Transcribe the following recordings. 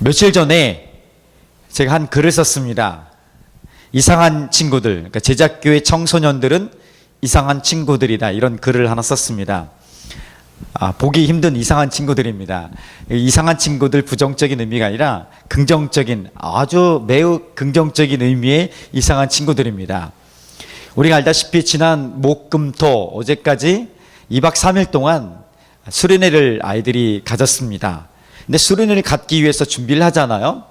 며칠 전에 제가 한 글을 썼습니다. 이상한 친구들, 그러니까 제작교회 청소년들은 이상한 친구들이다, 이런 글을 하나 썼습니다. 보기 힘든 이상한 친구들입니다. 이상한 친구들 부정적인 의미가 아니라 긍정적인, 아주 매우 긍정적인 의미의 이상한 친구들입니다. 우리가 알다시피 지난 목, 금, 토 어제까지 2박 3일 동안 수련회를 아이들이 가졌습니다. 근데 수련회를 갖기 위해서 준비를 하잖아요.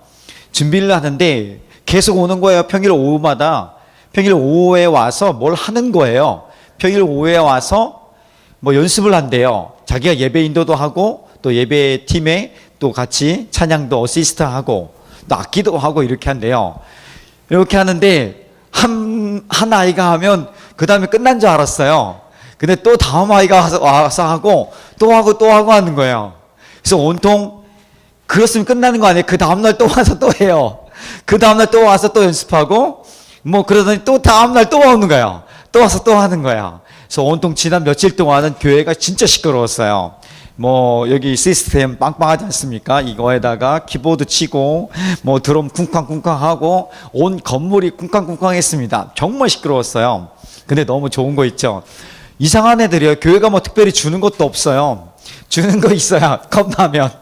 준비를 하는데 계속 오는 거예요. 평일 오후마다. 평일 오후에 와서 뭘 하는 거예요. 평일 오후에 와서 뭐 연습을 한대요. 자기가 예배 인도도 하고 또 예배 팀에 또 같이 찬양도 어시스트 하고 또 악기도 하고 이렇게 한대요. 이렇게 하는데 한 아이가 하면 그 다음에 끝난 줄 알았어요. 근데 또 다음 아이가 와서 하고 또 하고 또 하고 하는 거예요. 그래서 온통 그랬으면 끝나는 거 아니에요. 그 다음날 또 와서 또 해요. 그 다음날 또 와서 또 연습하고 뭐 그러더니 또 다음날 또 오는 거예요. 또 와서 또 하는 거예요. 그래서 온통 지난 며칠 동안은 교회가 진짜 시끄러웠어요. 뭐 여기 시스템 빵빵하지 않습니까? 이거에다가 키보드 치고 뭐 드럼 쿵쾅쿵쾅 하고 온 건물이 쿵쾅쿵쾅했습니다. 정말 시끄러웠어요. 근데 너무 좋은 거 있죠. 이상한 애들이요. 교회가 뭐 특별히 주는 것도 없어요. 주는 거 있어요. 컵라면.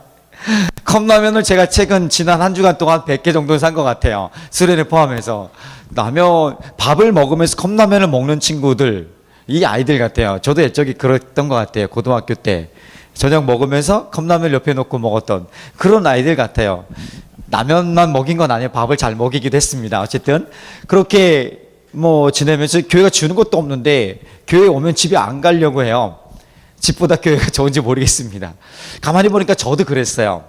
컵라면을 제가 최근 지난 한 주간 동안 100개 정도 산 것 같아요. 수련회 포함해서. 라면, 밥을 먹으면서 컵라면을 먹는 친구들, 이 아이들 같아요. 저도 옛적에 그랬던 것 같아요. 고등학교 때. 저녁 먹으면서 컵라면 옆에 놓고 먹었던 그런 아이들 같아요. 라면만 먹인 건 아니에요. 밥을 잘 먹이기도 했습니다. 어쨌든 그렇게 뭐 지내면서 교회가 주는 것도 없는데 교회 오면 집에 안 가려고 해요. 집보다 교회가 좋은지 모르겠습니다. 가만히 보니까 저도 그랬어요.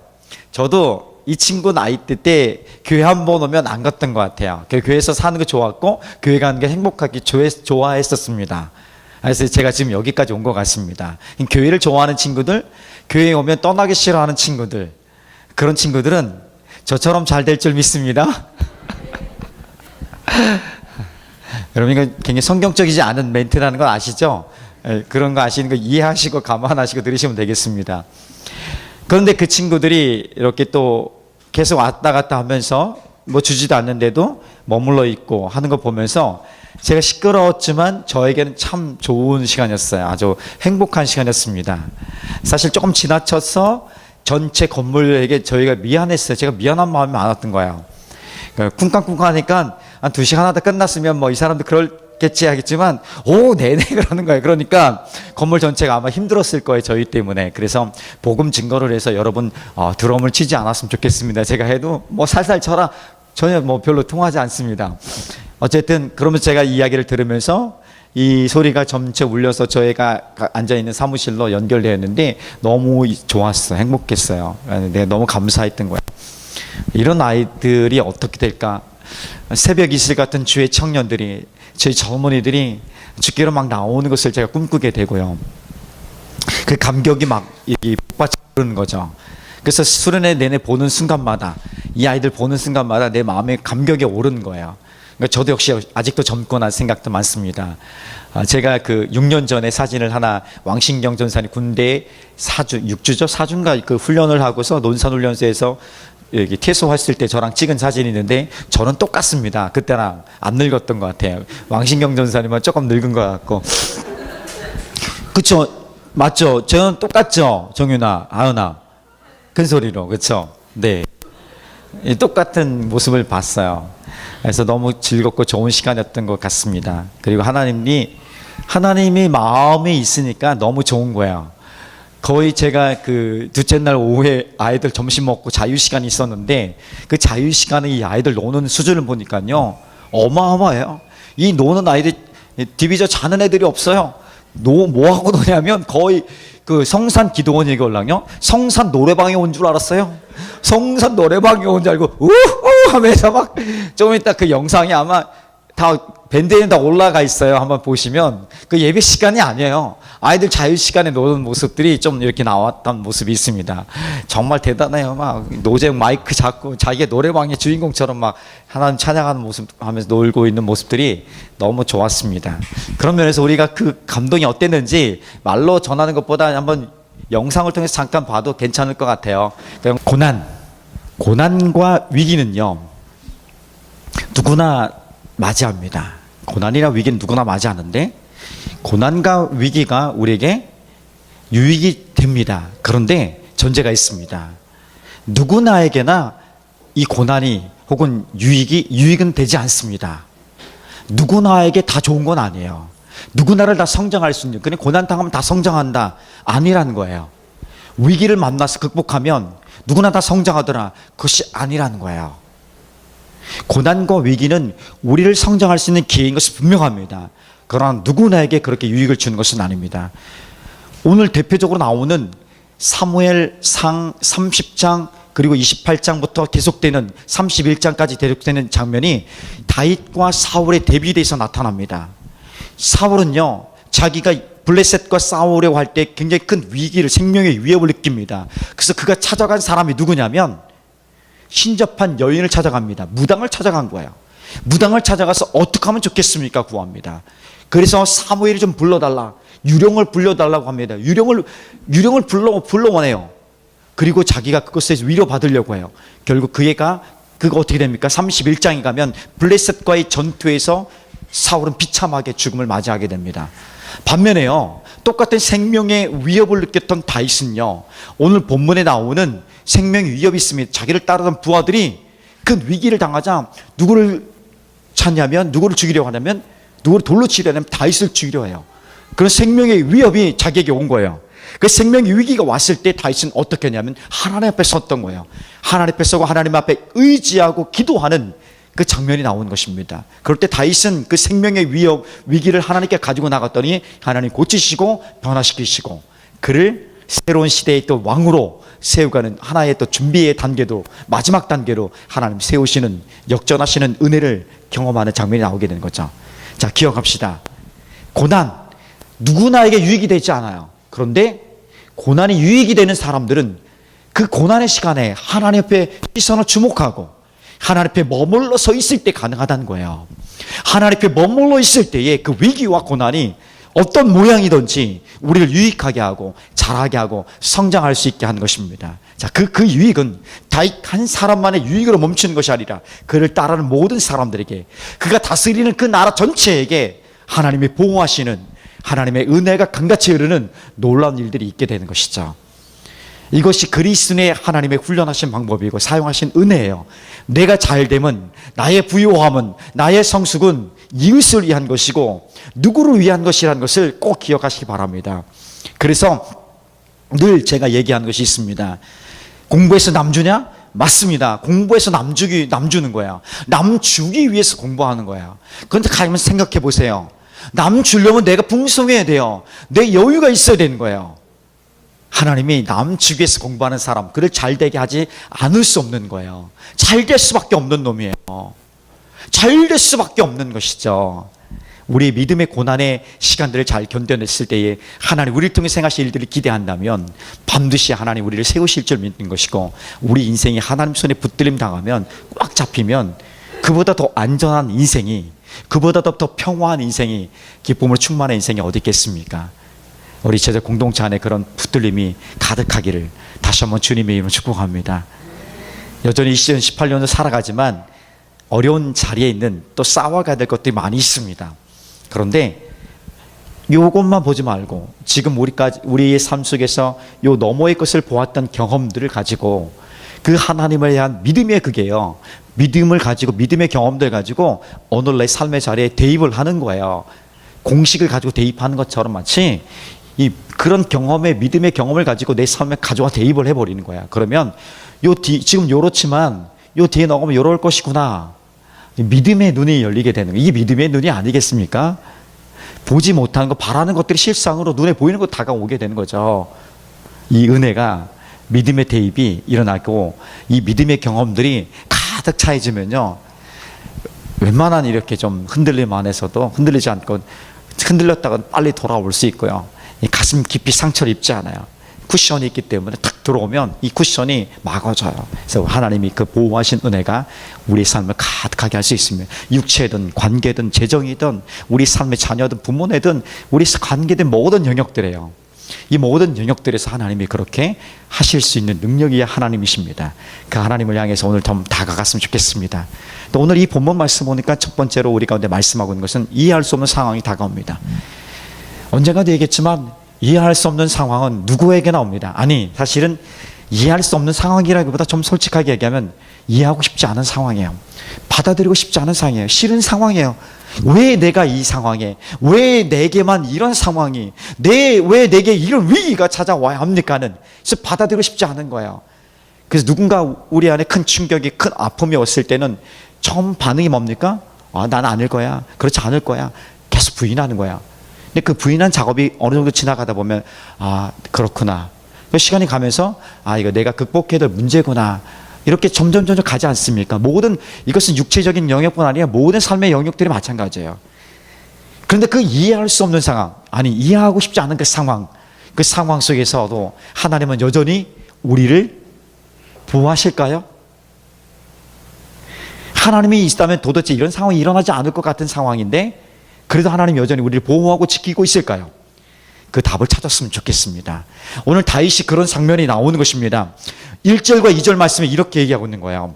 저도 이 친구 나이 때 교회 한 번 오면 안 갔던 것 같아요. 교회에서 사는 거 좋았고 교회 가는 게 행복하게 좋아했었습니다. 그래서 제가 지금 여기까지 온 것 같습니다. 교회를 좋아하는 친구들, 교회에 오면 떠나기 싫어하는 친구들, 그런 친구들은 저처럼 잘 될 줄 믿습니다. 여러분, 이거 굉장히 성경적이지 않은 멘트라는 걸 아시죠? 그런 거 아시는 거 이해하시고 감안하시고 들으시면 되겠습니다. 그런데 그 친구들이 이렇게 또 계속 왔다 갔다 하면서 뭐 주지도 않는데도 머물러 있고 하는 거 보면서 제가 시끄러웠지만 저에게는 참 좋은 시간이었어요. 아주 행복한 시간이었습니다. 사실 조금 지나쳐서 전체 건물에게 저희가 미안했어요. 제가 미안한 마음이 많았던 거예요. 쿵쾅쿵쾅 하니까 한 2시간 하다 끝났으면 뭐 이 사람도 그렇겠지 하겠지만 내내 그러는 거예요. 그러니까 건물 전체가 아마 힘들었을 거예요. 저희 때문에. 그래서 복음 증거를 해서 여러분 드럼을 치지 않았으면 좋겠습니다. 제가 해도 뭐 살살 쳐라 전혀 뭐 별로 통하지 않습니다. 어쨌든 그러면서 제가 이야기를 들으면서 이 소리가 점차 울려서 저희가 앉아있는 사무실로 연결되었는데 너무 좋았어요. 행복했어요. 내가 너무 감사했던 거예요. 이런 아이들이 어떻게 될까? 새벽 이슬 같은 주의 청년들이, 저희 젊은이들이 주께로 막 나오는 것을 제가 꿈꾸게 되고요. 그 감격이 막 폭발하는 거죠. 그래서 수련회 내내 보는 순간마다, 이 아이들 보는 순간마다 내 마음에 감격이 오르는 거예요. 그러니까 저도 역시 아직도 젊구나 생각도 많습니다. 제가 그 6년 전에 사진을 하나, 왕신경 전사님 군대 6주죠? 4주인가 그 훈련을 하고서 논산훈련소에서 여기 퇴소했을 때 저랑 찍은 사진이 있는데 저는 똑같습니다. 그때랑 안 늙었던 것 같아요. 왕신경 전사님은 조금 늙은 것 같고. 그쵸? 맞죠? 저는 똑같죠? 정윤아, 아은아. 큰 소리로. 그쵸? 네. 똑같은 모습을 봤어요. 그래서 너무 즐겁고 좋은 시간이었던 것 같습니다. 그리고 하나님이 마음에 있으니까 너무 좋은 거예요. 거의 제가 그 둘째 날 오후에 아이들 점심 먹고 자유시간이 있었는데 그 자유시간에 이 아이들 노는 수준을 보니까요 어마어마해요. 이 노는 아이들 디비저 자는 애들이 없어요. 뭐 하고 노냐면 거의 그 성산 기도원이걸랑요 성산 노래방에 온 줄 알았어요. 성산 노래방에 온 줄 알고 우후 하면서 막 좀 이따 그 영상이 아마 다 밴드에 다 올라가 있어요. 한번 보시면 그 예배 시간이 아니에요. 아이들 자유 시간에 노는 모습들이 좀 이렇게 나왔던 모습이 있습니다. 정말 대단해요. 막 노래 마이크 잡고 자기의 노래방의 주인공처럼 막 하나님 찬양하는 모습 하면서 놀고 있는 모습들이 너무 좋았습니다. 그런 면에서 우리가 그 감동이 어땠는지 말로 전하는 것보다 한번 영상을 통해서 잠깐 봐도 괜찮을 것 같아요. 고난, 고난과 위기는요, 누구나 맞이합니다. 고난이나 위기는 누구나 맞이하는데, 고난과 위기가 우리에게 유익이 됩니다. 그런데 전제가 있습니다. 누구나에게나 이 고난이 혹은 유익은 되지 않습니다. 누구나에게 다 좋은 건 아니에요. 누구나를 다 성장할 수 있는, 그냥 고난 당하면 다 성장한다, 아니라는 거예요. 위기를 만나서 극복하면 누구나 다 성장하더라, 그것이 아니라는 거예요. 고난과 위기는 우리를 성장할 수 있는 기회인 것이 분명합니다. 그러나 누구나에게 그렇게 유익을 주는 것은 아닙니다. 오늘 대표적으로 나오는 사무엘상 30장 그리고 28장부터 계속되는 31장까지 계속되는 장면이 다윗과 사울의 대비에 대해서 나타납니다. 사울은요, 자기가 블레셋과 싸우려고 할 때 굉장히 큰 위기를, 생명의 위협을 느낍니다. 그래서 그가 찾아간 사람이 누구냐면 신접한 여인을 찾아갑니다. 무당을 찾아간 거예요. 무당을 찾아가서 어떻게 하면 좋겠습니까? 구합니다. 그래서 사무엘이 좀 불러달라, 유령을 불러달라고 합니다. 유령을 불러원해요. 그리고 자기가 그것에서 위로받으려고 해요. 결국 그가 어떻게 됩니까? 31장에 가면 블레셋과의 전투에서 사울은 비참하게 죽음을 맞이하게 됩니다. 반면에요, 똑같은 생명의 위협을 느꼈던 다윗은요, 오늘 본문에 나오는 생명의 위협이 있습니다. 자기를 따르던 부하들이 큰 위기를 당하자 누구를 찾냐면, 누구를 죽이려고 하냐면, 누구를 돌로 치려면 다윗을 죽이려 해요. 그런 생명의 위협이 자기에게 온 거예요. 그 생명의 위기가 왔을 때 다윗은 어떻게 했냐면 하나님 앞에 섰던 거예요. 하나님 앞에 서고 하나님 앞에 의지하고 기도하는 그 장면이 나온 것입니다. 그럴 때 다윗은 그 생명의 위기를 하나님께 가지고 나갔더니 하나님 고치시고 변화시키시고 그를 새로운 시대의 또 왕으로 세우가는 하나의 또 준비의 단계도, 마지막 단계로 하나님 세우시는, 역전하시는 은혜를 경험하는 장면이 나오게 되는 거죠. 자, 기억합시다. 고난, 누구나에게 유익이 되지 않아요. 그런데 고난이 유익이 되는 사람들은 그 고난의 시간에 하나님 앞에 시선을 주목하고 하나님 앞에 머물러 서 있을 때 가능하다는 거예요. 하나님 앞에 머물러 있을 때에 그 위기와 고난이 어떤 모양이든지 우리를 유익하게 하고 자라게 하고 성장할 수 있게 하는 것입니다. 자, 그 유익은 다윗 한 사람만의 유익으로 멈추는 것이 아니라 그를 따르는 모든 사람들에게, 그가 다스리는 그 나라 전체에게 하나님이 보호하시는, 하나님의 은혜가 강같이 흐르는 놀라운 일들이 있게 되는 것이죠. 이것이 그리스도의 하나님의 훈련하신 방법이고 사용하신 은혜예요. 내가 잘되면, 나의 부요함은, 나의 성숙은 이웃을 위한 것이고 누구를 위한 것이라는 것을 꼭 기억하시기 바랍니다. 그래서 늘 제가 얘기하는 것이 있습니다. 공부해서 남 주냐? 맞습니다. 공부해서 남 주는 거야. 남 주기 위해서 공부하는 거야. 그런데 가면 생각해 보세요. 남 주려면 내가 풍성해야 돼요. 내 여유가 있어야 되는 거예요. 하나님이 남 주기 위해서 공부하는 사람, 그를 잘되게 하지 않을 수 없는 거예요. 잘 될 수밖에 없는 놈이에요. 잘 될 수밖에 없는 것이죠. 우리 믿음의 고난의 시간들을 잘 견뎌냈을 때에 하나님 우리를 통해 행하실 일들을 기대한다면 반드시 하나님 우리를 세우실 줄 믿는 것이고, 우리 인생이 하나님 손에 붙들림 당하면, 꽉 잡히면 그보다 더 안전한 인생이, 그보다 더 평화한 인생이, 기쁨으로 충만한 인생이 어디 있겠습니까? 우리 제자 공동체 안에 그런 붙들림이 가득하기를 다시 한번 주님의 이름으로 축복합니다. 여전히 2018년을 살아가지만 어려운 자리에 있는, 또 싸워가야 될 것들이 많이 있습니다. 그런데 요것만 보지 말고 지금 우리의 삶 속에서 요 너머의 것을 보았던 경험들을 가지고 그 하나님을 대한 믿음의 그게요, 믿음을 가지고, 믿음의 경험들 가지고 오늘 내 삶의 자리에 대입을 하는 거예요. 공식을 가지고 대입하는 것처럼 마치 그런 경험의, 믿음의 경험을 가지고 내 삶에 가져와 대입을 해버리는 거야. 그러면 지금 요렇지만 요 뒤에 나오면 요럴 것이구나, 믿음의 눈이 열리게 되는 거예요. 이게 믿음의 눈이 아니겠습니까? 보지 못하는 거, 바라는 것들이 실상으로 눈에 보이는 거 다가오게 되는 거죠. 이 은혜가, 믿음의 대입이 일어나고 이 믿음의 경험들이 가득 차해지면요, 웬만한 이렇게 좀 흔들림 안에서도 흔들리지 않고, 흔들렸다가 빨리 돌아올 수 있고요, 이 가슴 깊이 상처를 입지 않아요. 쿠션이 있기 때문에 탁 들어오면 이 쿠션이 막아져요. 그래서 하나님이 그 보호하신 은혜가 우리 삶을 가득하게 할 수 있습니다. 육체든 관계든 재정이든 우리 삶의 자녀든 부모내든 우리 관계된 모든 영역들이에요. 이 모든 영역들에서 하나님이 그렇게 하실 수 있는 능력이 하나님이십니다. 그 하나님을 향해서 오늘 좀 다가갔으면 좋겠습니다. 또 오늘 이 본문 말씀 보니까 첫 번째로 우리 가운데 말씀하고 있는 것은 이해할 수 없는 상황이 다가옵니다. 언젠가도 얘기했지만 이해할 수 없는 상황은 누구에게나 옵니다. 아니, 사실은 이해할 수 없는 상황이라기보다 좀 솔직하게 얘기하면 이해하고 싶지 않은 상황이에요. 받아들이고 싶지 않은 상황이에요. 싫은 상황이에요. 왜 내가 이 상황에, 왜 내게만 이런 상황이, 왜 내게 이런 위기가 찾아와야 합니까는, 그래서 받아들이고 싶지 않은 거예요. 그래서 누군가 우리 안에 큰 충격이, 큰 아픔이 왔을 때는 처음 반응이 뭡니까? 난 아닐 거야, 그렇지 않을 거야, 계속 부인하는 거야. 근데 그 부인한 작업이 어느 정도 지나가다 보면 그렇구나, 그 시간이 가면서 이거 내가 극복해야 될 문제구나, 이렇게 점점 가지 않습니까? 모든, 이것은 육체적인 영역뿐 아니라 모든 삶의 영역들이 마찬가지예요. 그런데 그 이해할 수 없는 상황, 아니 이해하고 싶지 않은 그 상황 속에서도 하나님은 여전히 우리를 보호하실까요? 하나님이 있다면 도대체 이런 상황이 일어나지 않을 것 같은 상황인데 그래도 하나님 여전히 우리를 보호하고 지키고 있을까요? 그 답을 찾았으면 좋겠습니다. 오늘 다윗이 그런 장면이 나오는 것입니다. 1절과 2절 말씀에 이렇게 얘기하고 있는 거예요.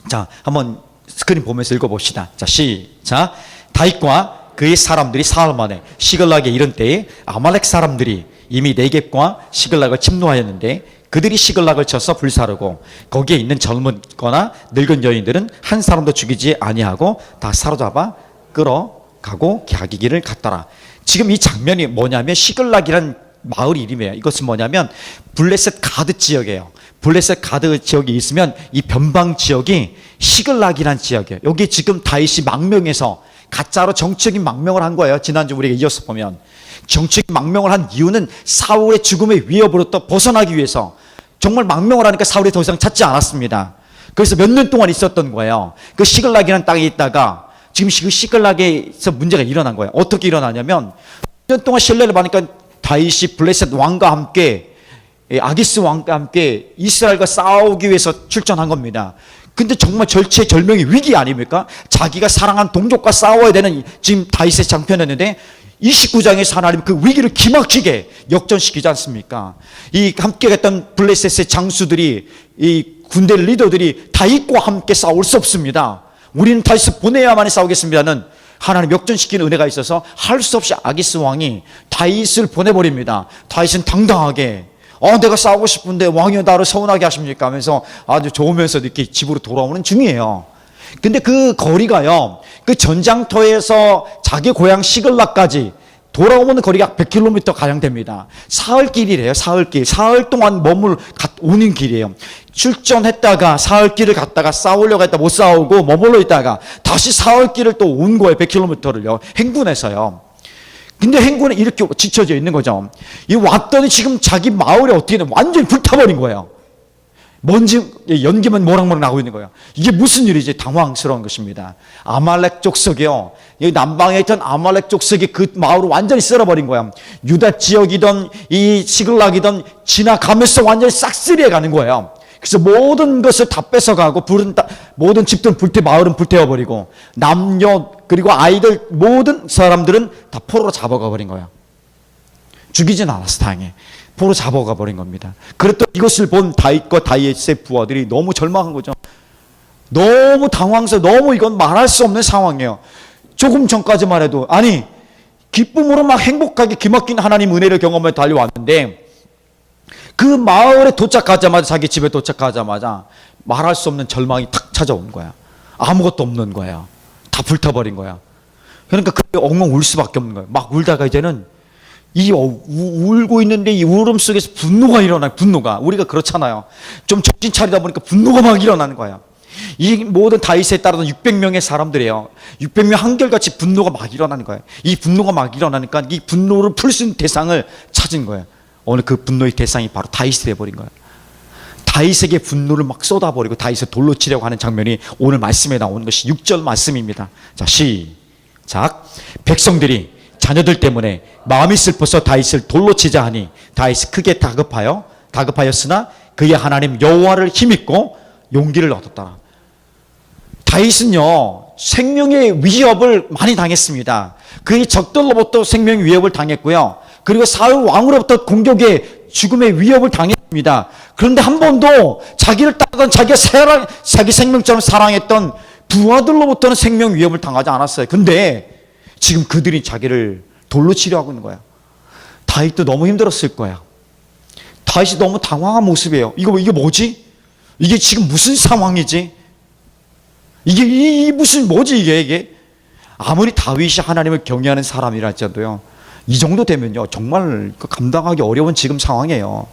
자, 한번 스크린 보면서 읽어봅시다. 자, 시작. 다윗과 그의 사람들이 사흘 만에 시글락에 이른 때에 아말렉 사람들이 이미 네겝과 시글락을 침노하였는데 그들이 시글락을 쳐서 불사르고 거기에 있는 젊은거나 늙은 여인들은 한 사람도 죽이지 아니하고 다 사로잡아 끌어가고 자기 길을 갔더라. 지금 이 장면이 뭐냐면 시글락이란 마을 이름이에요. 이것은 뭐냐면 블레셋 가드 지역이에요. 블레셋 가드 지역이 있으면 이 변방 지역이 시글락이란 지역이에요. 여기 지금 다윗이 망명해서 가짜로 정치적인 망명을 한 거예요. 지난주 우리가 이어서 보면 정치적인 망명을 한 이유는 사울의 죽음의 위협으로부터 벗어나기 위해서. 정말 망명을 하니까 사울이 더 이상 찾지 않았습니다. 그래서 몇 년 동안 있었던 거예요. 그 시글락이라는 땅에 있다가 지금 그 시글락에서 문제가 일어난 거예요. 어떻게 일어나냐면 1년 동안 신뢰를 받으니까 다윗이 블레셋 왕과 함께 아기스 왕과 함께 이스라엘과 싸우기 위해서 출전한 겁니다. 근데 정말 절체절명의 위기 아닙니까? 자기가 사랑한 동족과 싸워야 되는 지금 다윗의 장편이었는데 29장에서 하나님 그 위기를 기막히게 역전시키지 않습니까? 이 함께 갔던 블레셋의 장수들이, 이 군대 리더들이 다윗과 함께 싸울 수 없습니다. 우리는 다윗을 보내야만 싸우겠습니다는 하나님 역전시키는 은혜가 있어서 할 수 없이 아기스 왕이 다윗을 보내버립니다. 다윗은 당당하게 내가 싸우고 싶은데 왕이 나를 서운하게 하십니까? 하면서 아주 좋으면서 이렇게 집으로 돌아오는 중이에요. 근데 그 거리가요, 그 전장터에서 자기 고향 시글락까지 돌아오는 거리가 100km 가량 됩니다. 사흘길이래요. 사흘길. 사흘 동안 오는 길이에요. 출전했다가 사흘길을 갔다가 싸우려고 했다 못 싸우고 머물러 있다가 다시 사흘길을 또 온 거예요. 100km를요. 행군해서요. 근데 행군에 이렇게 지쳐져 있는 거죠. 이 왔더니 지금 자기 마을이 어떻게 되면 완전히 불타버린 거예요. 먼지, 연기만 모락모락 나고 있는 거예요. 이게 무슨 일이지? 당황스러운 것입니다. 아말렉 족속이요. 여기 남방에 있던 아말렉 족속이 그 마을을 완전히 쓸어버린 거예요. 유다 지역이던 이 시글락이던 지나가면서 완전히 싹쓸이해 가는 거예요. 그래서 모든 것을 다 뺏어가고 모든 집들은 마을은 불태워버리고 남녀 그리고 아이들 모든 사람들은 다 포로로 잡아가 버린 거예요. 죽이진 않았어, 다행히. 포로 잡아가 버린 겁니다. 그랬더니 이것을 본 다윗과 다윗의 부하들이 너무 절망한 거죠. 너무 당황스러워. 너무 이건 말할 수 없는 상황이에요. 조금 전까지만 해도 아니 기쁨으로 막 행복하게 기막힌 하나님 은혜를 경험해 달려왔는데 그 마을에 도착하자마자 자기 집에 도착하자마자 말할 수 없는 절망이 탁 찾아온 거야. 아무것도 없는 거야. 다 불타버린 거야. 그러니까 그 엉엉 울 수밖에 없는 거야. 막 울다가 이제는 울고 있는데 이 울음 속에서 분노가 일어나요. 분노가. 우리가 그렇잖아요. 좀 정신 차리다 보니까 분노가 막 일어나는 거야. 이 모든 다윗에 따르던 600명의 사람들이에요. 600명 한결같이 분노가 막 일어나는 거예요. 이 분노가 막 일어나니까 이 분노를 풀 수 있는 대상을 찾은 거예요. 오늘 그 분노의 대상이 바로 다윗이 돼버린 거예요. 다윗에게 분노를 막 쏟아버리고 다윗을 돌로 치려고 하는 장면이 오늘 말씀에 나오는 것이 6절 말씀입니다. 자, 시작. 백성들이 자녀들 때문에 마음이 슬퍼서 다윗을 돌로 치자 하니 다윗이 크게 다급하였으나 그의 하나님 여호와를 힘입고 용기를 얻었더라. 다윗은요 생명의 위협을 많이 당했습니다. 그의 적들로부터 생명의 위협을 당했고요. 그리고 사울 왕으로부터 공격의 죽음의 위협을 당했습니다. 그런데 한 번도 자기를 따르던 자기 생명처럼 사랑했던 부하들로부터는 생명 위협을 당하지 않았어요. 근데 지금 그들이 자기를 돌로 치려하고 있는 거야. 다윗도 너무 힘들었을 거야. 다윗이 너무 당황한 모습이에요. 이게 뭐지? 이게 지금 무슨 상황이지? 이게 무슨 뭐지 이게? 아무리 다윗이 하나님을 경외하는 사람이라 할지라도요, 이 정도 되면요 정말 감당하기 어려운 지금 상황이에요.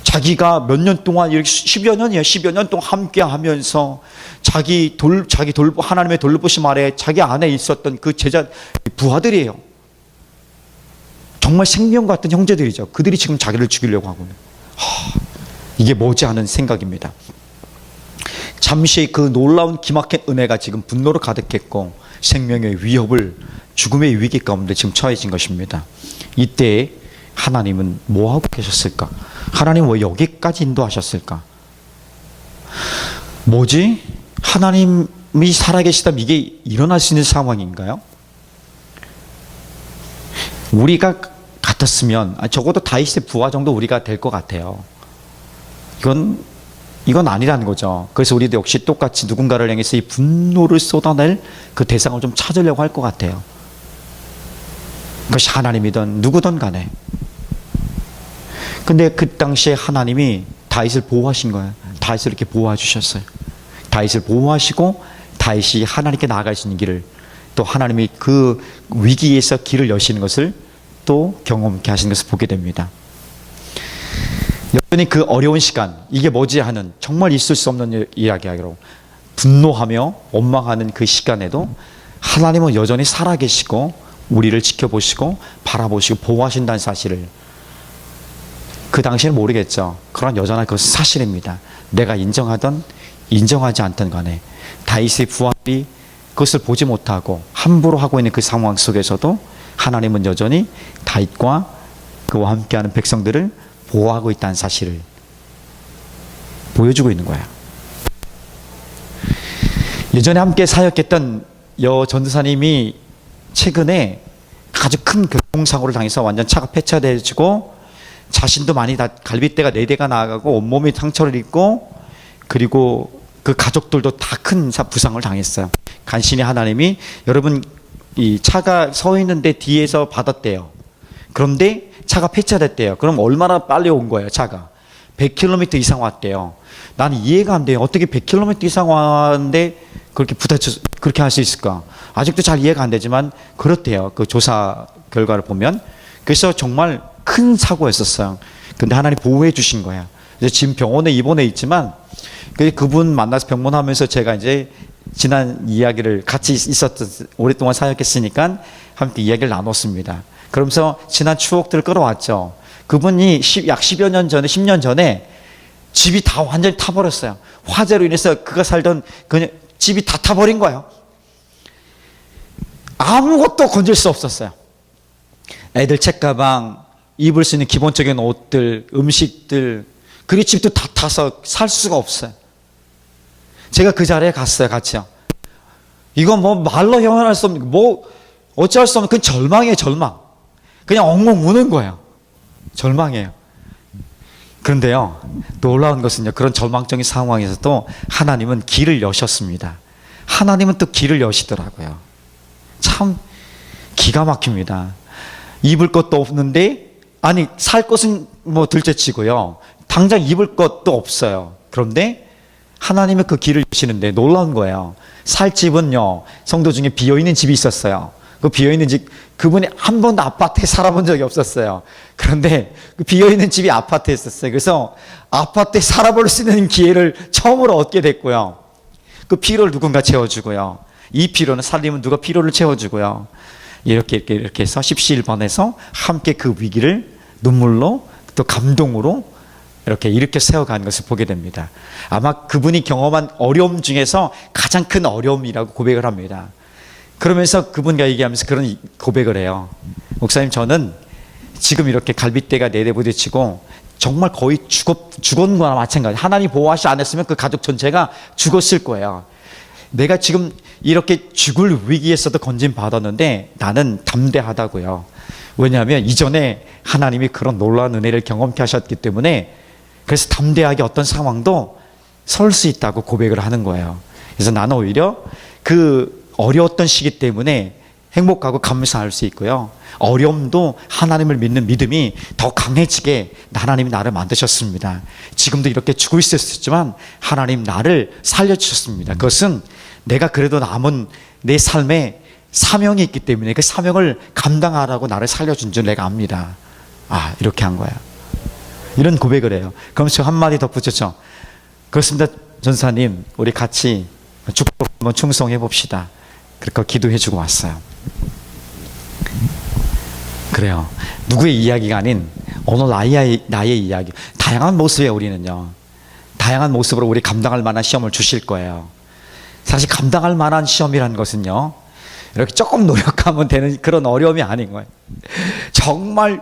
자기가 몇 년 동안 이렇게 10여 년 동안 함께 하면서 하나님의 돌보심 아래 자기 안에 있었던 그 제자 부하들이에요. 정말 생명 같은 형제들이죠. 그들이 지금 자기를 죽이려고 하고, 이게 뭐지 하는 생각입니다. 잠시 그 놀라운 기막힌 은혜가 지금 분노로 가득했고 생명의 위협을, 죽음의 위기 가운데 지금 처해진 것입니다. 이때 하나님은 뭐하고 계셨을까? 하나님 왜 여기까지 인도하셨을까? 뭐지? 하나님이 살아계시다면 이게 일어날 수 있는 상황인가요? 우리가 같았으면 적어도 다윗의 부하 정도 우리가 될 것 같아요. 이건 아니라는 거죠. 그래서 우리도 역시 똑같이 누군가를 향해서 이 분노를 쏟아낼 그 대상을 좀 찾으려고 할 것 같아요. 그것이 하나님이든 누구든 간에. 근데 그 당시에 하나님이 다윗을 보호하신 거예요. 다윗을 이렇게 보호해 주셨어요. 다윗을 보호하시고 다윗이 하나님께 나아갈 수 있는 길을, 또 하나님이 그 위기에서 길을 여시는 것을 또 경험케 하시는 것을 보게 됩니다. 여전히 그 어려운 시간, 이게 뭐지 하는, 정말 있을 수 없는 이야기로 분노하며 원망하는 그 시간에도 하나님은 여전히 살아계시고 우리를 지켜보시고 바라보시고 보호하신다는 사실을 그 당시에는 모르겠죠. 그러나 여전한 그것은 사실입니다. 내가 인정하든 인정하지 않든 간에 다윗의 부하들이 그것을 보지 못하고 함부로 하고 있는 그 상황 속에서도 하나님은 여전히 다윗과 그와 함께하는 백성들을 보호하고 있다는 사실을 보여주고 있는 거예요. 예전에 함께 사역했던 여 전도사님이 최근에 아주 큰 교통사고를 당해서 완전 차가 폐차되어지고 자신도 많이 다 갈비뼈가 4대가 나가고 온몸이 상처를 입고, 그리고 그 가족들도 다 큰 부상을 당했어요. 간신히 하나님이, 여러분 이 차가 서 있는데 뒤에서 받았대요. 그런데 차가 폐차됐대요. 그럼 얼마나 빨리 온 거예요? 차가 100km 이상 왔대요. 나는 이해가 안 돼요. 어떻게 100km 이상 왔는데 그렇게 할 수 있을까? 아직도 잘 이해가 안 되지만 그렇대요. 그 조사 결과를 보면. 그래서 정말 큰 사고였었어요. 근데 하나님 보호해 주신 거예요. 이제 지금 병원에 입원해 있지만, 그분 만나서 병문하면서 제가 이제 지난 이야기를 같이 오랫동안 사역했으니까 함께 이야기를 나눴습니다. 그러면서 지난 추억들을 끌어왔죠. 그분이 약 10여 년 전에, 10년 전에 집이 다 완전히 타버렸어요. 화재로 인해서 그가 살던 그냥 집이 다 타버린 거예요. 아무것도 건질 수 없었어요. 애들 책가방, 입을 수 있는 기본적인 옷들, 음식들, 그리고 집도 다 타서 살 수가 없어요. 제가 그 자리에 갔어요, 같이요. 이건 뭐 말로 형언할 수 없는, 뭐 어찌할 수 없는 그 절망이에요, 절망. 그냥 엉엉 우는 거예요. 절망이에요. 그런데요, 놀라운 것은요, 그런 절망적인 상황에서도 하나님은 길을 여셨습니다. 하나님은 또 길을 여시더라고요. 참 기가 막힙니다. 입을 것도 없는데, 아니 살 것은 뭐 둘째치고요, 당장 입을 것도 없어요. 그런데 하나님은 그 길을 여시는데 놀라운 거예요. 살 집은요, 성도 중에 비어있는 집이 있었어요. 그 비어있는 집, 그분이 한 번도 아파트에 살아본 적이 없었어요. 그런데 그 비어있는 집이 아파트에 있었어요. 그래서 아파트에 살아볼 수 있는 기회를 처음으로 얻게 됐고요. 그 피로를 누군가 채워주고요. 이 피로는 살리면 누가 피로를 채워주고요. 이렇게 해서 십시일반해서 함께 그 위기를 눈물로 또 감동으로 이렇게 일으켜 세워가는 것을 보게 됩니다. 아마 그분이 경험한 어려움 중에서 가장 큰 어려움이라고 고백을 합니다. 그러면서 그분과 얘기하면서 그런 고백을 해요. 목사님, 저는 지금 이렇게 갈빗대가 4대 부딪히고 정말 거의 죽은 거나 마찬가지. 하나님 보호하시 안 했으면 그 가족 전체가 죽었을 거예요. 내가 지금 이렇게 죽을 위기에서도 건진 받았는데 나는 담대하다고요. 왜냐하면 이전에 하나님이 그런 놀라운 은혜를 경험케 하셨기 때문에 그래서 담대하게 어떤 상황도 설 수 있다고 고백을 하는 거예요. 그래서 나는 오히려 그 어려웠던 시기 때문에 행복하고 감사할 수 있고요. 어려움도 하나님을 믿는 믿음이 더 강해지게 하나님이 나를 만드셨습니다. 지금도 이렇게 죽을 수 있었지만 하나님 나를 살려주셨습니다. 그것은 내가 그래도 남은 내 삶에 사명이 있기 때문에 그 사명을 감당하라고 나를 살려준 줄 내가 압니다. 이렇게 한 거야. 이런 고백을 해요. 그럼 저 한마디 덧붙였죠. 그렇습니다. 전사님, 우리 같이 축복 한번 충성해 봅시다. 그렇게 기도해 주고 왔어요. 그래요. 누구의 이야기가 아닌 오늘 나의 이야기. 다양한 모습에 우리는요. 다양한 모습으로 우리 감당할 만한 시험을 주실 거예요. 사실 감당할 만한 시험이라는 것은요. 이렇게 조금 노력하면 되는 그런 어려움이 아닌 거예요. 정말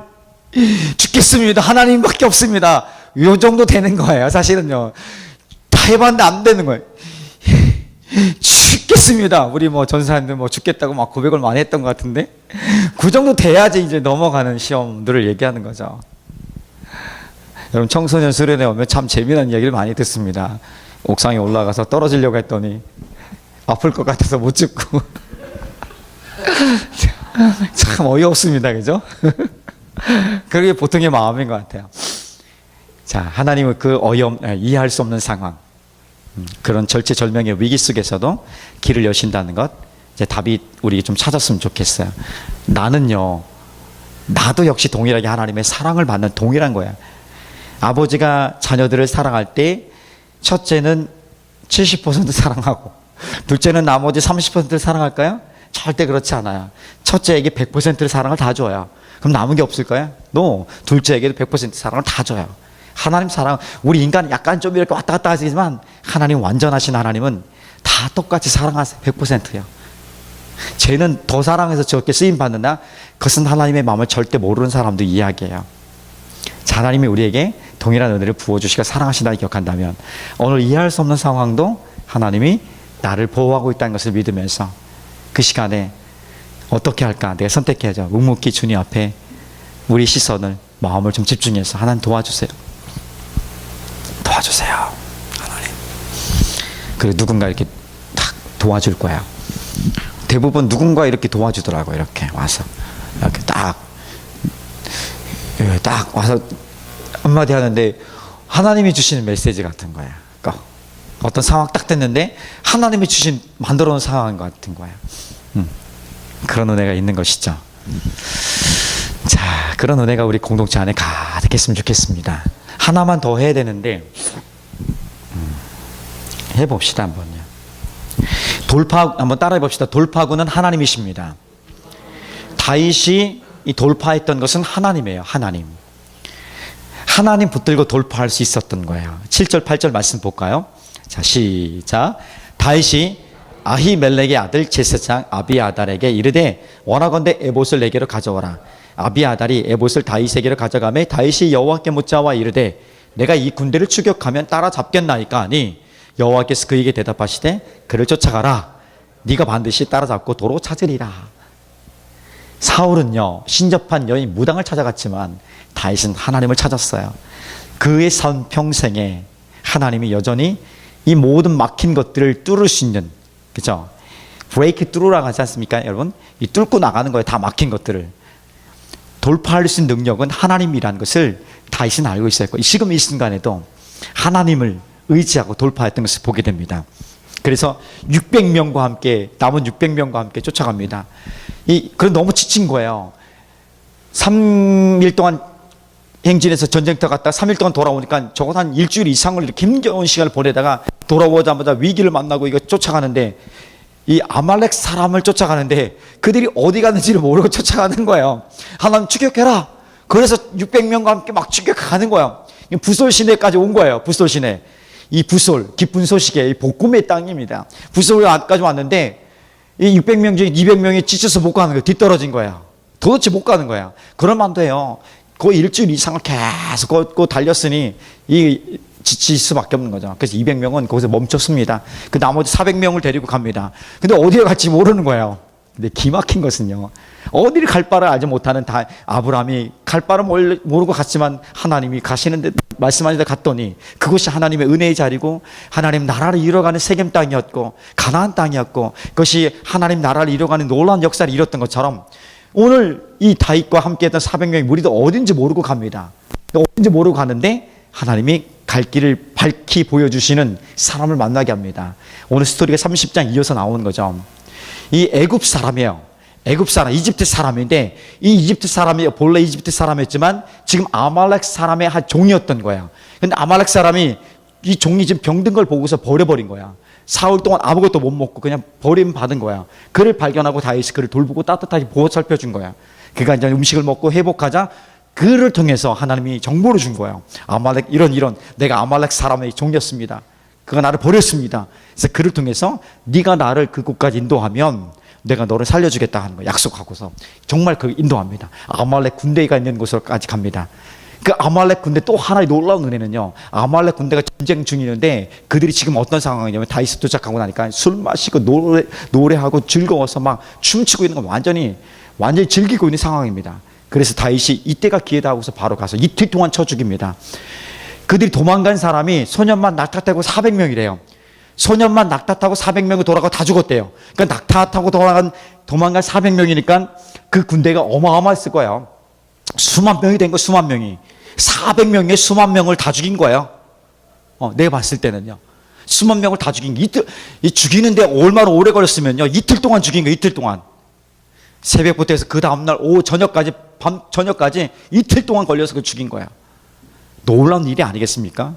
죽겠습니다. 하나님밖에 없습니다. 이 정도 되는 거예요. 사실은요. 다 해봤는데 안 되는 거예요. 죽겠습니다. 우리 전사님들 죽겠다고 막 고백을 많이 했던 것 같은데 그 정도 돼야지 이제 넘어가는 시험들을 얘기하는 거죠. 여러분 청소년 수련회 오면 참 재미난 이야기를 많이 듣습니다. 옥상에 올라가서 떨어지려고 했더니 아플 것 같아서 못 죽고 참 어이없습니다. 그죠? 그게 보통의 마음인 것 같아요. 자, 하나님은 그 이해할 수 없는 상황, 그런 절체절명의 위기 속에서도 길을 여신다는 것, 이제 답이 우리 좀 찾았으면 좋겠어요. 나도 역시 동일하게 하나님의 사랑을 받는 동일한 거야. 아버지가 자녀들을 사랑할 때 첫째는 70% 사랑하고 둘째는 나머지 30%를 사랑할까요? 절대 그렇지 않아요. 첫째에게 100%를 사랑을 다 줘요. 그럼 남은 게 없을까요? 둘째에게도 100% 사랑을 다 줘요. 하나님 사랑, 우리 인간 약간 좀 이렇게 왔다 갔다 하시지만 하나님 완전하신 하나님은 다 똑같이 사랑하세요. 100%요. 쟤는 더 사랑해서 저렇게 쓰임 받는다? 그것은 하나님의 마음을 절대 모르는 사람도 이야기해요. 자, 하나님이 우리에게 동일한 은혜를 부어주시고 사랑하신다고 기억한다면 오늘 이해할 수 없는 상황도 하나님이 나를 보호하고 있다는 것을 믿으면서 그 시간에 어떻게 할까? 내가 선택해야죠. 묵묵히 주님 앞에 우리 시선을, 마음을 좀 집중해서 하나님 도와주세요. 도와주세요. 하나님. 그리고 누군가 이렇게 딱 도와줄 거야. 대부분 누군가 이렇게 도와주더라고요. 이렇게 와서. 이렇게 딱 와서 한마디 하는데 하나님이 주시는 메시지 같은 거야. 그러니까 어떤 상황 딱 됐는데 하나님이 만들어 놓은 상황인 것 같은 거야. 그런 은혜가 있는 것이죠. 자, 그런 은혜가 우리 공동체 안에 가득했으면 좋겠습니다. 하나만 더 해야 되는데 해봅시다. 한번요. 한번 따라해 봅시다. 돌파구는 하나님이십니다. 다윗이 이 돌파했던 것은 하나님이에요. 하나님 붙들고 돌파할 수 있었던 거예요. 7절 8절 말씀 볼까요? 자, 시작. 다윗이 아히멜렉의 아들 제사장 아비아달에게 이르되 원하건대 에봇을 내게로 가져오라. 아비아달이 에봇을 다윗에게로 가져가매 다윗이 여호와께 묻자와 이르되 내가 이 군대를 추격하면 따라잡겠나이까 하니 여호와께서 그에게 대답하시되 그를 쫓아가라. 네가 반드시 따라잡고 도로 찾으리라. 사울은요 신접한 여인 무당을 찾아갔지만 다윗은 하나님을 찾았어요. 그의 산 평생에 하나님이 여전히 이 모든 막힌 것들을 뚫을 수 있는, 그죠? 브레이크 뚫으라고 하지 않습니까, 여러분? 이 뚫고 나가는 거예요. 다 막힌 것들을 돌파할 수 있는 능력은 하나님이라는 것을 다윗은 알고 있었고, 지금 이 순간에도 하나님을 의지하고 돌파했던 것을 보게 됩니다. 그래서 600명과 함께, 남은 600명과 함께 쫓아갑니다. 그건 너무 지친 거예요. 3일 동안 행진해서 전쟁터 갔다가 3일 동안 돌아오니까 적어도 한 일주일 이상을 이렇게 힘겨운 시간을 보내다가 돌아오자마자 위기를 만나고 이거 쫓아가는데, 이 아말렉 사람을 쫓아가는데 그들이 어디 갔는지를 모르고 쫓아가는 거예요. 하나님 추격해라. 그래서 600명과 함께 막 추격하는 거예요. 부솔 시내까지 온 거예요. 부솔 시내. 이 부솔, 기쁜 소식의 복음의 땅입니다. 부솔까지 왔는데 이 600명 중에 200명이 지쳐서 못 가는 거예요. 뒤떨어진 거예요. 도대체 못 가는 거야. 그러면 안 돼요. 거의 일주일 이상을 계속 걷고 달렸으니 이 지칠 수밖에 없는 거죠. 그래서 200명은 거기서 멈췄습니다. 그 나머지 400명을 데리고 갑니다. 근데 어디에 갈지 모르는 거예요. 근데 기막힌 것은요, 어디를 갈 바를 알지 못하는 아브라함이 갈 바를 모르고 갔지만 하나님이 가시는데 말씀하신 데 갔더니 그곳이 하나님의 은혜의 자리고 하나님 나라를 이뤄가는 세겜 땅이었고 가나안 땅이었고, 그것이 하나님 나라를 이뤄가는 놀라운 역사를 이뤘던 것처럼 오늘 이 다윗과 함께했던 400명의 무리도 어딘지 모르고 갑니다. 어딘지 모르고 가는데 하나님이 갈 길을 밝히 보여주시는 사람을 만나게 합니다. 오늘 스토리가 30장 이어서 나오는 거죠. 이 애굽 사람이에요. 애굽 사람, 이집트 사람인데, 이 이집트 사람이 본래 이집트 사람이었지만 지금 아말렉 사람의 한 종이었던 거예요. 근데 아말렉 사람이 이 종이 지금 병든 걸 보고서 버려버린 거야. 4월 동안 아무것도 못 먹고 그냥 버림 받은 거야. 그를 발견하고 다윗이 그를 돌보고 따뜻하게 보호 살펴준 거야. 그가 이제 음식을 먹고 회복하자 그를 통해서 하나님이 정보를 준 거예요. 아말렉 이런 내가 아말렉 사람의 종이었습니다. 그가 나를 버렸습니다. 그래서 그를 통해서 네가 나를 그곳까지 인도하면 내가 너를 살려주겠다 하는 거 약속하고서 정말 그 인도합니다. 아말렉 군대가 있는 곳으로까지 갑니다. 그 아말렉 군대 또 하나의 놀라운 은혜는요, 아말렉 군대가 전쟁 중이는데 그들이 지금 어떤 상황이냐면 다윗이 도착하고 나니까 술 마시고 노래하고 즐거워서 막 춤추고 있는 거 완전히 즐기고 있는 상황입니다. 그래서 다윗이 이때가 기회다 하고서 바로 가서 이틀 동안 쳐 죽입니다. 그들이 도망간 사람이 소년만 낙타 타고 400명이래요. 소년만 낙타 타고 400명이 돌아가고 다 죽었대요. 그러니까 낙타 타고 도망간 400명이니까 그 군대가 어마어마했을 거예요. 수만 명이 된 거, 수만 명이. 400명의 수만 명을 다 죽인 거예요. 내가 봤을 때는요. 수만 명을 다 죽인 게 죽이는데 얼마나 오래 걸렸으면요. 이틀 동안 죽인 거예요, 이틀 동안. 새벽부터 해서 그 다음날 밤 저녁까지 이틀 동안 걸려서 죽인 거야. 놀라운 일이 아니겠습니까?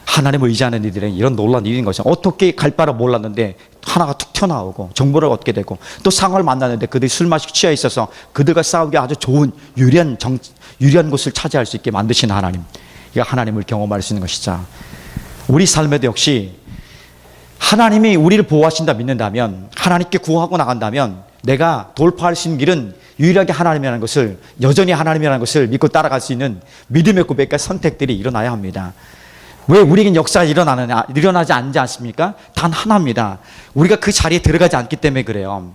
하나님을 의지하는 이들에게 이런 놀라운 일인 것이죠. 어떻게 갈 바를 몰랐는데 하나가 툭 튀어나오고 정보를 얻게 되고, 또 상황을 만났는데 그들이 술 마시고 취해 있어서 그들과 싸우기 아주 좋은 유리한 곳을 차지할 수 있게 만드시는 하나님, 이거 하나님을 경험할 수 있는 것이죠. 우리 삶에도 역시 하나님이 우리를 보호하신다 믿는다면, 하나님께 구하고 나간다면 내가 돌파할 수 있는 길은 유일하게 하나님이라는 것을, 여전히 하나님이라는 것을 믿고 따라갈 수 있는 믿음의 고백과 선택들이 일어나야 합니다. 왜 우리에겐 역사가 일어나지 않지 않습니까? 단 하나입니다. 우리가 그 자리에 들어가지 않기 때문에 그래요.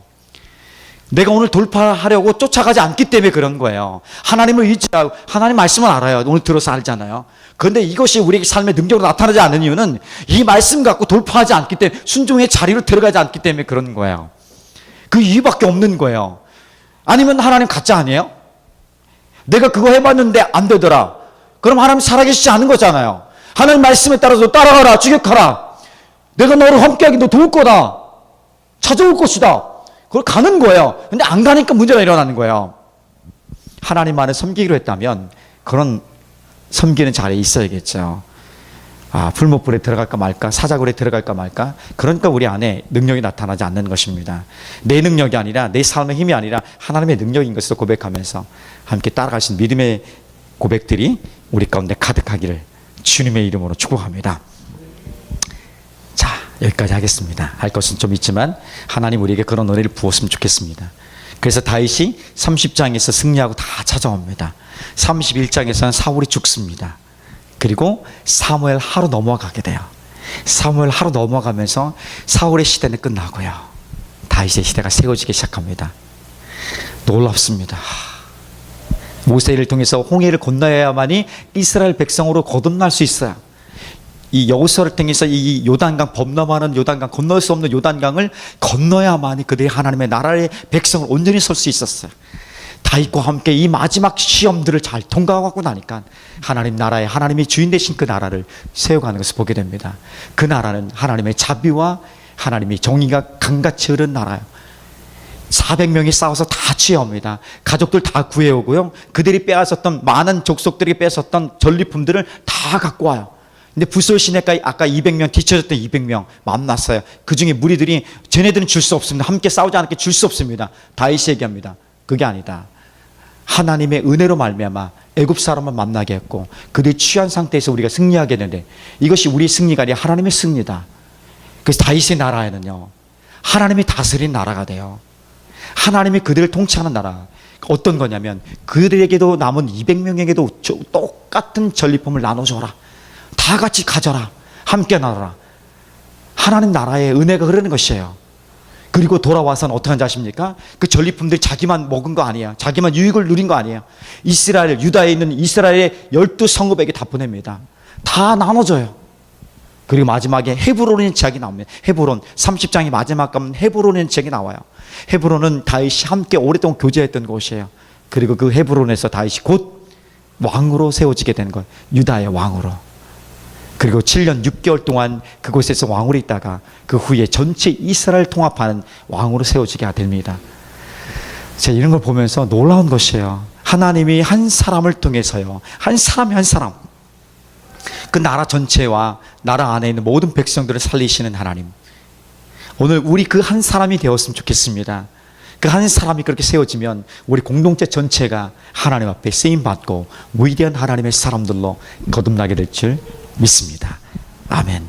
내가 오늘 돌파하려고 쫓아가지 않기 때문에 그런 거예요. 하나님을 의지하고 하나님 말씀을 알아요. 오늘 들어서 알잖아요. 그런데 이것이 우리에게 삶의 능력으로 나타나지 않는 이유는 이 말씀 갖고 돌파하지 않기 때문에, 순종의 자리로 들어가지 않기 때문에 그런 거예요. 그 이유밖에 없는 거예요. 아니면 하나님 가짜 아니에요? 내가 그거 해봤는데 안 되더라. 그럼 하나님 살아계시지 않은 거잖아요. 하나님 말씀에 따라서 따라가라, 추격하라. 내가 너를 함께하기 너 도울 거다. 찾아올 것이다. 그걸 가는 거예요. 근데 안 가니까 문제가 일어나는 거예요. 하나님만을 섬기기로 했다면 그런 섬기는 자리에 있어야겠죠. 풀목불에 들어갈까 말까, 사자굴에 들어갈까 말까. 그러니까 우리 안에 능력이 나타나지 않는 것입니다. 내 능력이 아니라, 내 삶의 힘이 아니라 하나님의 능력인 것을 고백하면서 함께 따라갈 수 있는 믿음의 고백들이 우리 가운데 가득하기를 주님의 이름으로 축복합니다. 자, 여기까지 하겠습니다. 할 것은 좀 있지만 하나님 우리에게 그런 은혜를 부었으면 좋겠습니다. 그래서 다윗이 30장에서 승리하고 다 찾아옵니다. 31장에서는 사울이 죽습니다. 그리고 사무엘 하루 넘어가게 돼요. 사무엘 하루 넘어가면서 사울의 시대는 끝나고요, 다윗의 시대가 세워지기 시작합니다. 놀랍습니다. 모세를 통해서 홍해를 건너야만이 이스라엘 백성으로 거듭날 수 있어요. 이 여호수아를 통해서 이 요단강, 범람하는 요단강, 건널 수 없는 요단강을 건너야만이 그들이 하나님의 나라의 백성을 온전히 설 수 있었어요. 다윗과 함께 이 마지막 시험들을 잘 통과하고 나니까 하나님 나라에, 하나님이 주인 되신 그 나라를 세워가는 것을 보게 됩니다. 그 나라는 하나님의 자비와 하나님의 정의가 강같이 흐른 나라예요. 400명이 싸워서 다 취해옵니다. 가족들 다 구해오고요, 그들이 빼앗았던, 많은 족속들이 뺏었던 전리품들을 다 갖고 와요. 근데 부솔 시내까지 아까 200명, 뒤쳐졌던 200명 만났어요. 그 중에 무리들이 쟤네들은 줄 수 없습니다. 함께 싸우지 않게 줄 수 없습니다. 다윗이 얘기합니다. 그게 아니다. 하나님의 은혜로 말미암아 애굽 사람만 만나게 했고 그들이 취한 상태에서 우리가 승리하게 되는데, 이것이 우리의 승리가 아니라 하나님의 승리다. 그래서 다윗의 나라에는요, 하나님이 다스린 나라가 돼요. 하나님이 그들을 통치하는 나라. 어떤 거냐면 그들에게도 남은 200명에게도 똑같은 전리품을 나눠줘라. 다 같이 가져라. 함께 나눠라. 하나님 나라의 은혜가 흐르는 것이에요. 그리고 돌아와서는 어떻게 한지 아십니까? 그 전리품들이 자기만 먹은 거 아니에요. 자기만 유익을 누린 거 아니에요. 이스라엘, 유다에 있는 이스라엘의 12성읍에게 다 보냅니다. 다 나눠줘요. 그리고 마지막에 헤브론이라는 지역이 나옵니다. 헤브론 30장의 마지막 가면 헤브론이라는 지역이 나와요. 헤브론은 다윗이 함께 오랫동안 교제했던 곳이에요. 그리고 그 헤브론에서 다윗이 곧 왕으로 세워지게 된 거예요. 유다의 왕으로. 그리고 7년 6개월 동안 그곳에서 왕으로 있다가 그 후에 전체 이스라엘 통합하는 왕으로 세워지게 됩니다. 제가 이런 걸 보면서 놀라운 것이에요. 하나님이 한 사람을 통해서요. 한 사람 그 나라 전체와 나라 안에 있는 모든 백성들을 살리시는 하나님. 오늘 우리 그 한 사람이 되었으면 좋겠습니다. 그 한 사람이 그렇게 세워지면 우리 공동체 전체가 하나님 앞에 쓰임받고 위대한 하나님의 사람들로 거듭나게 될 줄 믿습니다. 아멘.